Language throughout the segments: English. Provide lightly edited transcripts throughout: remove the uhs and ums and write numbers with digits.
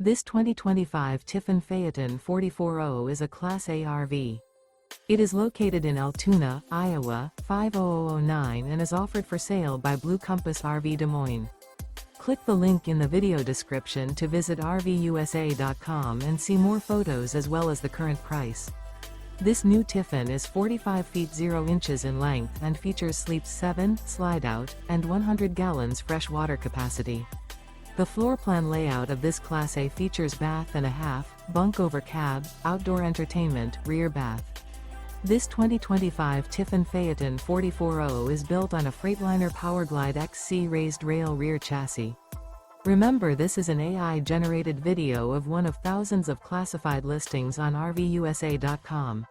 This 2025 Tiffin Phaeton 44O is a Class A RV. It is located in Altoona, Iowa, 50009 and is offered for sale by Blue Compass RV Des Moines. Click the link in the video description to visit RVUSA.com and see more photos as well as the current price. This new Tiffin is 45 feet 0 inches in length and features sleeps 7, Slideout, and 100 gallons fresh water capacity. The floor plan layout of this Class A features bath and a half, bunk over cab, outdoor entertainment, rear bath. This 2025 Tiffin Phaeton 44O is built on a Freightliner PowerGlide XC raised rail rear chassis. Remember, this is an AI-generated video of one of thousands of classified listings on RVUSA.com.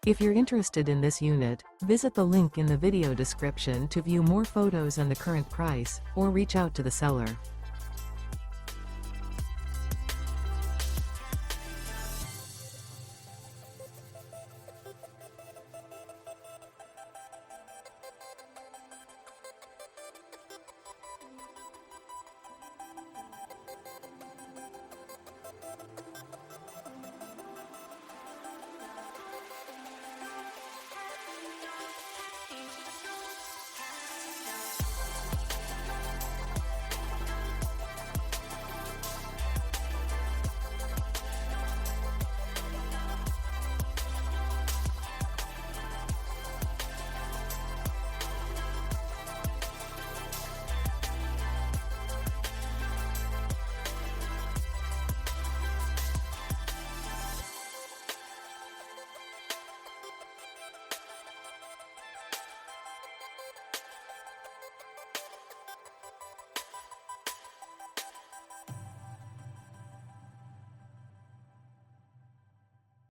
If you're interested in this unit, visit the link in the video description to view more photos and the current price, or reach out to the seller.